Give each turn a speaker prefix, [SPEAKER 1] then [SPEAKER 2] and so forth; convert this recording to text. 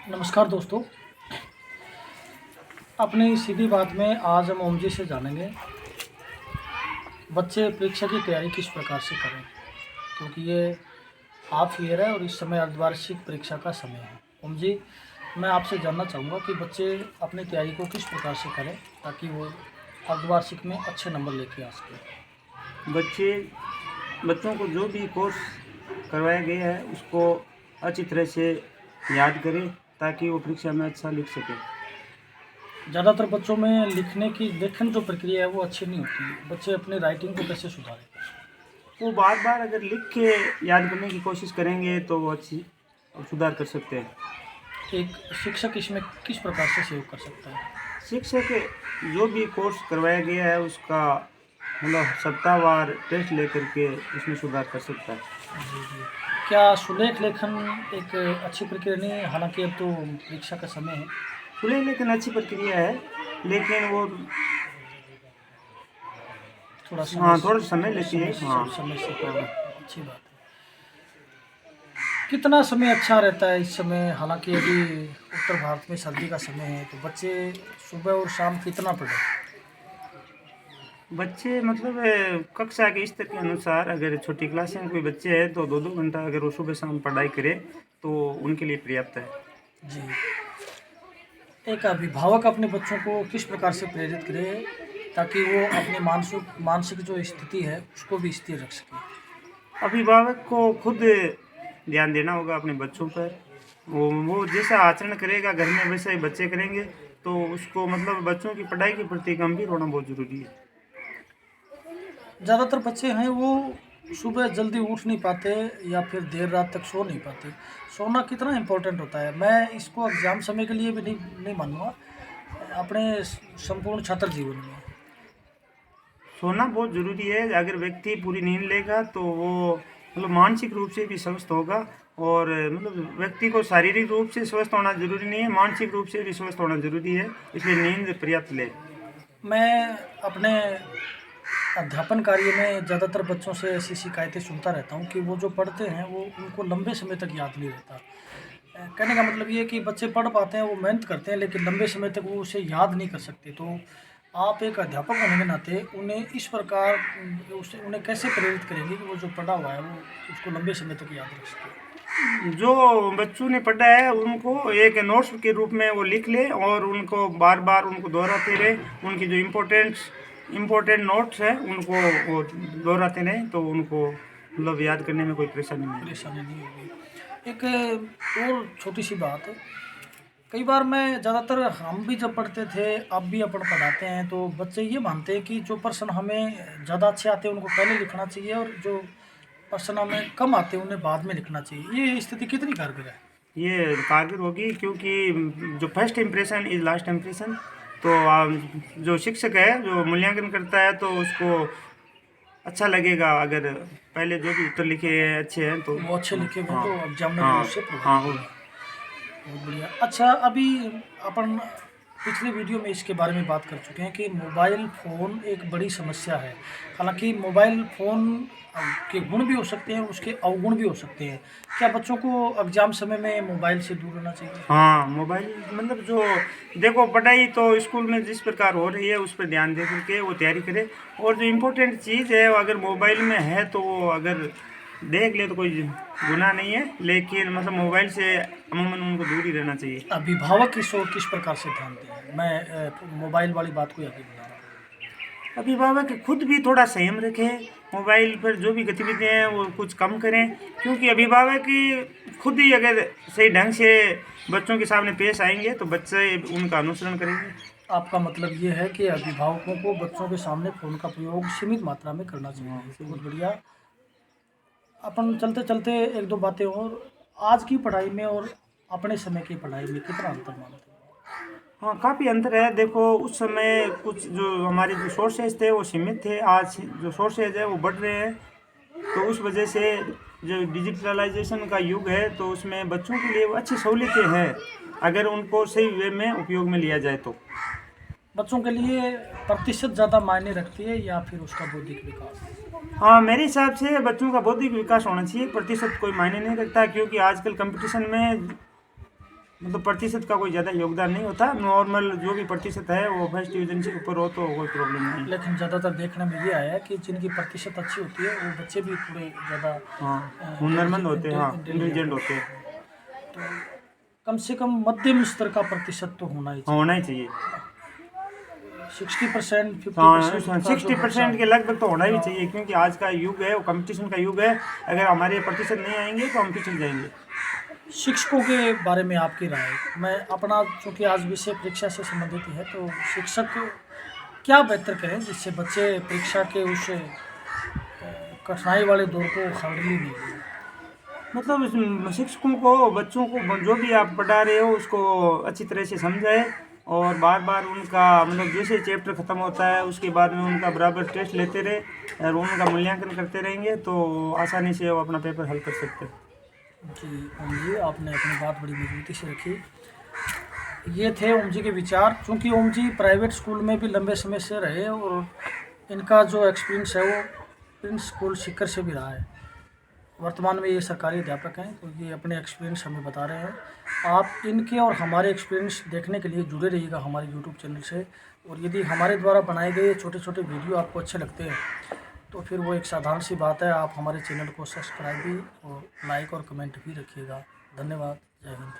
[SPEAKER 1] नमस्कार दोस्तों। अपनी सीधी बात में आज हम ओम जी से जानेंगे बच्चे परीक्षा की तैयारी किस प्रकार से करें, क्योंकि ये हाफ ईयर है और इस समय अर्धवार्षिक परीक्षा का समय है। ओम जी, मैं आपसे जानना चाहूँगा कि बच्चे अपनी तैयारी को किस प्रकार से करें ताकि वो अर्धवार्षिक में अच्छे नंबर लेके आ सकें।
[SPEAKER 2] बच्चों को जो भी कोर्स करवाया गया है उसको अच्छी तरह से याद करें ताकि वो परीक्षा में अच्छा लिख सके।
[SPEAKER 1] ज़्यादातर बच्चों में लिखने की लेखन जो प्रक्रिया है वो अच्छी नहीं होती। बच्चे अपनी राइटिंग को कैसे सुधारें?
[SPEAKER 2] वो बार बार अगर लिख के याद करने की कोशिश करेंगे तो वो अच्छी सुधार कर सकते हैं।
[SPEAKER 1] एक शिक्षक इसमें किस प्रकार से सहयोग कर सकता है?
[SPEAKER 2] शिक्षक जो भी कोर्स करवाया गया है उसका मतलब सप्ताहवार टेस्ट लेकर के उसमें सुधार कर सकता है।
[SPEAKER 1] जी, जी। क्या सुलेख लेखन एक अच्छी प्रक्रिया नहीं है? हालाँकि अब तो परीक्षा का समय है।
[SPEAKER 2] खुले लेकिन अच्छी प्रक्रिया है, लेकिन वो
[SPEAKER 1] थोड़ा
[SPEAKER 2] हाँ थोड़ा समय लेती है। हाँ
[SPEAKER 1] समय से पढ़ना अच्छी बात है। कितना समय अच्छा रहता है इस समय? हालाँकि अभी उत्तर भारत में सर्दी का समय है, तो बच्चे सुबह और शाम कितना पढ़ें?
[SPEAKER 2] बच्चे मतलब कक्षा के स्तर के अनुसार अगर छोटी क्लास में कोई बच्चे हैं तो 2-2 घंटा अगर वो सुबह शाम पढ़ाई करे तो उनके लिए पर्याप्त है।
[SPEAKER 1] जी। एक अभिभावक अपने बच्चों को किस प्रकार से प्रेरित करे ताकि वो अपनी मानसिक जो स्थिति है उसको भी स्थिर रख सके?
[SPEAKER 2] अभिभावक को खुद ध्यान देना होगा अपने बच्चों पर। वो जैसा आचरण करेगा घर में वैसा ही बच्चे करेंगे, तो उसको मतलब बच्चों की पढ़ाई के प्रति गंभीर होना बहुत ज़रूरी है।
[SPEAKER 1] ज़्यादातर बच्चे हैं वो सुबह जल्दी उठ नहीं पाते या फिर देर रात तक सो नहीं पाते। सोना कितना इम्पोर्टेंट होता है? मैं इसको एग्ज़ाम समय के लिए भी नहीं मानूँगा, अपने संपूर्ण छात्र जीवन में।
[SPEAKER 2] सोना बहुत ज़रूरी है। अगर व्यक्ति पूरी नींद लेगा तो वो मतलब मानसिक रूप से भी स्वस्थ होगा, और मतलब व्यक्ति को शारीरिक रूप से स्वस्थ होना ज़रूरी नहीं है, मानसिक रूप से भी स्वस्थ होना ज़रूरी है, इसलिए नींद पर्याप्त ले।
[SPEAKER 1] मैं अपने अध्यापन कार्य में ज़्यादातर बच्चों से ऐसी शिकायतें सुनता रहता हूँ कि वो जो पढ़ते हैं वो उनको लंबे समय तक याद नहीं रहता। कहने का मतलब ये है कि बच्चे पढ़ पाते हैं, वो मेहनत करते हैं, लेकिन लंबे समय तक वो उसे याद नहीं कर सकते। तो आप एक अध्यापक होने के नाते उन्हें इस प्रकार उसे उन्हें कैसे प्रेरित करेंगे कि वो जो पढ़ा हुआ है वो उसको लंबे समय तक याद रख सके?
[SPEAKER 2] जो बच्चों ने पढ़ा है उनको एक नोट्स के रूप में वो लिख ले और उनको बार बार उनको दोहराते रहे। उनकी जो इम्पोर्टेंट नोट्स हैं उनको वो दोहराते रहें तो उनको मतलब याद करने में कोई परेशानी नहीं है।
[SPEAKER 1] परेशानी नहीं होगी। एक और छोटी-सी बात है, कई बार मैं ज़्यादातर हम भी जब पढ़ते थे, अब भी अपन पढ़ाते हैं, तो बच्चे ये मानते हैं कि जो प्रश्न हमें ज़्यादा अच्छे आते हैं, उनको पहले लिखना चाहिए और जो प्रश्न हमें कम आते हैं, उन्हें बाद में लिखना चाहिए। ये स्थिति कितनी कारगर है?
[SPEAKER 2] ये कारगर होगी क्योंकि जो first impression is last impression. तो जो शिक्षक है जो मूल्यांकन करता है तो उसको अच्छा लगेगा अगर पहले जो भी उत्तर लिखे हैं अच्छे हैं तो।
[SPEAKER 1] वो अच्छे लिखे हुए हैं,
[SPEAKER 2] हाँ
[SPEAKER 1] तो एग्ज़ामिनर भी
[SPEAKER 2] हाँ
[SPEAKER 1] उससे
[SPEAKER 2] हाँ
[SPEAKER 1] प्रभावित
[SPEAKER 2] हाँ।
[SPEAKER 1] होगा। बहुत बढ़िया। अच्छा, अभी अपन पिछले वीडियो में इसके बारे में बात कर चुके हैं कि मोबाइल फ़ोन एक बड़ी समस्या है। हालाँकि मोबाइल फ़ोन के गुण भी हो सकते हैं, उसके अवगुण भी हो सकते हैं। क्या बच्चों को एग्ज़ाम समय में मोबाइल से दूर रहना चाहिए?
[SPEAKER 2] हाँ मोबाइल मतलब जो देखो पढ़ाई तो स्कूल में जिस प्रकार हो रही है उस पर ध्यान दे करके वो तैयारी करे, और जो इम्पोर्टेंट चीज़ है वो अगर मोबाइल में है तो वो अगर देख ले तो कोई गुनाह नहीं है, लेकिन मतलब मोबाइल से अमूमन उनको दूर ही रहना चाहिए।
[SPEAKER 1] अभिभावक इस ओर किस प्रकार से ध्यान दें? मैं मोबाइल वाली बात को ही आगे बढ़ा रहा हूँ।
[SPEAKER 2] अभिभावक खुद भी थोड़ा संयम रखें, मोबाइल पर जो भी गतिविधियाँ हैं वो कुछ कम करें, क्योंकि अभिभावक ही खुद ही अगर सही ढंग से बच्चों के सामने पेश आएंगे तो बच्चे उनका अनुसरण करेंगे।
[SPEAKER 1] आपका मतलब ये है कि अभिभावकों को बच्चों के सामने फ़ोन का प्रयोग सीमित मात्रा में करना
[SPEAKER 2] हाँ
[SPEAKER 1] चाहिए।
[SPEAKER 2] सही।
[SPEAKER 1] बहुत बढ़िया। अपन चलते-चलते 1-2 बातें और, आज की पढ़ाई में और अपने समय की पढ़ाई में कितना अंतर मानते हो?
[SPEAKER 2] हाँ काफ़ी अंतर है। देखो उस समय कुछ जो हमारे जो सोर्सेज थे वो सीमित थे, आज जो सोर्सेज है वो बढ़ रहे हैं, तो उस वजह से जो डिजिटलाइजेशन का युग है तो उसमें बच्चों के लिए वो अच्छी सहूलियतें हैं अगर उनको सही वे में उपयोग में लिया जाए तो।
[SPEAKER 1] बच्चों के लिए प्रतिशत ज़्यादा मायने रखती है या फिर उसका बौद्धिक विकास?
[SPEAKER 2] हाँ मेरे हिसाब से बच्चों का बौद्धिक विकास होना चाहिए, प्रतिशत कोई मायने नहीं रखता, क्योंकि आजकल कंपटीशन में मतलब प्रतिशत का कोई ज़्यादा योगदान नहीं होता, नॉर्मल जो भी प्रतिशत है वो फर्स्ट डिवीजन से ऊपर हो तो कोई प्रॉब्लम नहीं।
[SPEAKER 1] लेकिन ज़्यादातर देखने में ये आया है कि जिनकी प्रतिशत अच्छी होती है वो बच्चे भी थोड़े ज़्यादा
[SPEAKER 2] हाँ हुनरमंद होते हैं, हाँ इंटेलिजेंट होते हैं,
[SPEAKER 1] तो कम से कम मध्यम स्तर का प्रतिशत तो होना ही चाहिए।
[SPEAKER 2] होना ही चाहिए।
[SPEAKER 1] 60%
[SPEAKER 2] हाँ
[SPEAKER 1] 50%
[SPEAKER 2] 60% के लगभग तो होना ही चाहिए, क्योंकि आज का युग है वो कंपटीशन का युग है। अगर हमारे प्रतिशत नहीं आएंगे तो हम पिछड़ जाएंगे।
[SPEAKER 1] शिक्षकों के बारे में आपकी राय। मैं अपना, चूँकि आज विषय परीक्षा से संबंधित है, तो शिक्षक क्या बेहतर करें जिससे बच्चे परीक्षा के उस कठिनाई वाले दौर को खड़ी नहीं लें?
[SPEAKER 2] मतलब शिक्षकों को बच्चों को जो भी आप पढ़ा रहे हो उसको अच्छी तरह से समझाए, और बार बार उनका मतलब जैसे चैप्टर ख़त्म होता है उसके बाद में उनका बराबर टेस्ट लेते रहे और उनका मूल्यांकन करते रहेंगे तो आसानी से वो अपना पेपर हल कर सकते हैं।
[SPEAKER 1] जी ओम जी, आपने अपनी बात बड़ी मजबूती से रखी। ये थे ओम जी के विचार। चूँकि ओम जी प्राइवेट स्कूल में भी लंबे समय से रहे और इनका जो एक्सपीरियंस है वो प्रिंस स्कूल सीकर से भी रहा है। वर्तमान में ये सरकारी अध्यापक हैं, तो ये अपने एक्सपीरियंस हमें बता रहे हैं। आप इनके और हमारे एक्सपीरियंस देखने के लिए जुड़े रहिएगा हमारे यूट्यूब चैनल से। और यदि हमारे द्वारा बनाए गए छोटे छोटे वीडियो आपको अच्छे लगते हैं तो फिर वो एक साधारण सी बात है, आप हमारे चैनल को सब्सक्राइब भी और लाइक और कमेंट भी रखिएगा। धन्यवाद। जय हिंद।